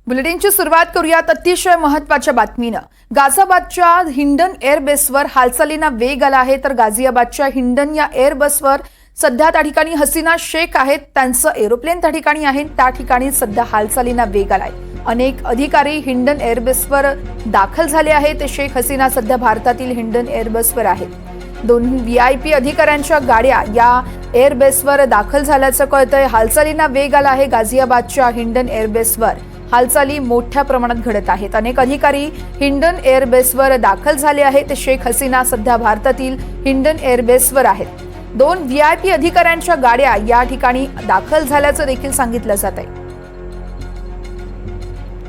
बुलेटिनची सुरुवात करूयात अतिशय महत्त्वाच्या बातमीनं। गाझियाबादच्या हिंडन एअरबेसवर हालचालींना वेग आला आहे। तर गाझियाबादच्या हिंडन या एअरबेसवर सध्या त्या ठिकाणी हसीना शेख आहेत, त्यांचं एरोप्लेन त्या ठिकाणी आहे। त्या ठिकाणी सध्या हालचालींना वेग आलाय। अनेक अधिकारी हिंडन एअरबेसवर दाखल झाले आहेत। शेख हसीना सध्या भारतातील हिंडन एअरबेसवर आहेत। दोन व्हीआयपी अधिकाऱ्यांच्या गाड्या या एअरबेसवर दाखल झाल्याचं कळतंय। हालचालींना वेग आला आहे। गाझियाबादच्या हिंडन एअरबेसवर हालचाली मोठ्या प्रमाणात घडत आहेत। अनेक अधिकारी हिंडन एअरबेसवर दाखल झाले आहेत। शेख हसीना सध्या भारतातील हिंडन एअरबेसवर आहेत। दोन व्हीआयपी अधिकाऱ्यांच्या गाड्या या ठिकाणी दाखल झाल्याचं देखील सांगितलं जात आहे।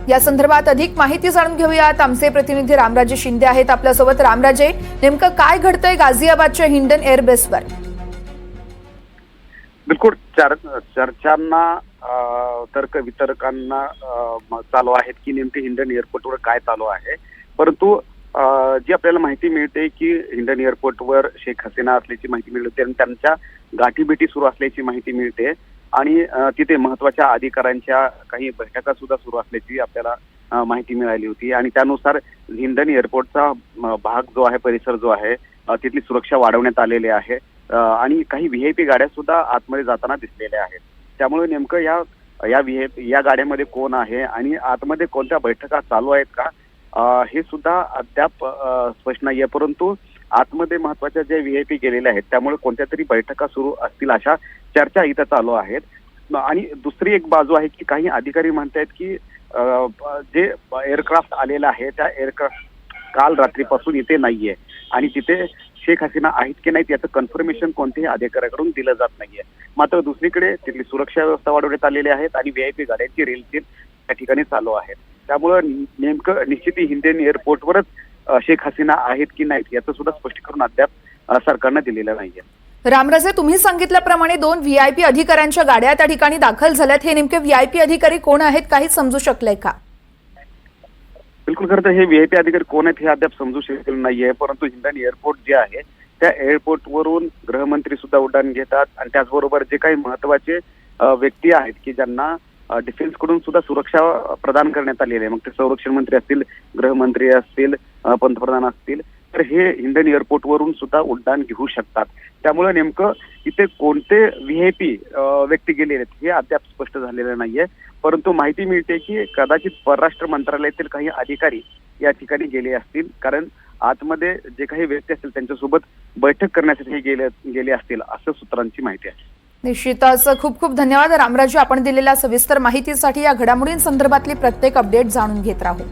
या संदर्भात अधिक माहिती जाणून घेऊयात। आमचे प्रतिनिधी रामराजे शिंदे आहेत आपल्यासोबत। रामराजे, नेमकं काय घडतंय गाझियाबादच्या हिंडन एअरबेसवर? बिलकुल चर्चांना तर्क वितर्कांना चालू आहेत की नेमके हिंडन एअरपोर्टवर काय चालू आहे। परंतु जी आपल्याला माहिती मिळते की हिंडन एअरपोर्टवर शेख हसीना असल्याची माहिती मिळते आणि त्यांच्या गाठीभेटी सुरू असल्याची माहिती मिळते आणि तिथे महत्वाच्या अधिकाऱ्यांच्या काही बैठका सुद्धा सुरू असल्याची आपल्याला माहिती मिळाली होती आणि त्यानुसार हिंडन एअरपोर्टचा भाग जो आहे, परिसर जो आहे, तिथली सुरक्षा वाढवण्यात आलेली आहे आणि काही व्हीआयपी गाड्या सुद्धा आतमध्ये जाताना दिसलेल्या आहेत। त्यामुळे नेमकं या गाड्यामध्ये कोण आहे आणि आतमध्ये कोणत्या बैठका चालू आहेत का हे सुद्धा अद्याप स्पष्ट नाहीये। परंतु आतमध्ये महत्वाच्या ज्या व्हीआयपी गेलेल्या आहेत त्यामुळे कोणत्या तरी बैठका सुरू असतील अशा चर्चा इथं चालू आहेत। आणि दुसरी एक बाजू आहे की काही अधिकारी म्हणतात की जे एअरक्राफ्ट आलेला आहे त्या एअरक्राफ्ट काल रात्रीपासून इथे नाहीये आणि तिथे शेख हसीना आहेत की नाहीत याचं कन्फर्मेशन कोणत्याही अधिकाऱ्याकडून दिलं जात नाहीये। मात्र दुसरीकडे तिथली सुरक्षा व्यवस्था वाढवण्यात आलेली आहेत आणि व्हीआयपी गाड्यांची रेलचेल त्या ठिकाणी चालू आहे। त्यामुळं नेमकं निश्चित हिंडन एअरपोर्टवरच शेख हसीना आहेत की नाहीत याचं सुद्धा स्पष्टीकरण अद्याप सरकारनं दिलेलं नाहीये। रामराजे, तुम्ही सांगितल्याप्रमाणे दोन व्हीआयपी अधिकाऱ्यांच्या गाड्या त्या ठिकाणी दाखल झाल्यात। हे नेमके व्हीआयपी अधिकारी कोण आहेत, काही समजू शकलंय का? बिलकुल, खरं तर हे व्हीआयपी अधिकारी कोण आहेत हे अद्याप समजू शकलेलं नाहीये। परंतु हिंडन एअरपोर्ट जे आहे त्या एअरपोर्टवरून गृहमंत्री सुद्धा उड्डाण घेतात आणि त्याचबरोबर जे काही महत्वाचे व्यक्ती आहेत की ज्यांना डिफेन्स कडून सुद्धा सुरक्षा प्रदान करण्यात आलेली आहे, मग ते संरक्षण मंत्री असतील, गृहमंत्री असतील, पंतप्रधान असतील, तर हे हिंडन एअरपोर्ट वरून सुद्धा उड्डाण घेऊ शकतात। त्यामुळे नेमकं इथे कोणते व्हीआयपी व्यक्ती गेलेले आहेत हे अद्याप स्पष्ट झालेलं नाहीये। परंतु माहिती मिळते की कदाचित परराष्ट्र मंत्रालयातील काही अधिकारी या ठिकाणी गेले असतील, कारण आतमध्ये जे काही व्यक्ती असतील त्यांच्यासोबत बैठक करण्यासाठी गेले असतील असं सूत्रांची माहिती आहे। निश्चितच खूप खूप धन्यवाद रामराजे, आपण दिलेल्या सविस्तर माहितीसाठी। या घडामोडींसंदर्भातली प्रत्येक अपडेट जाणून घेत राहू।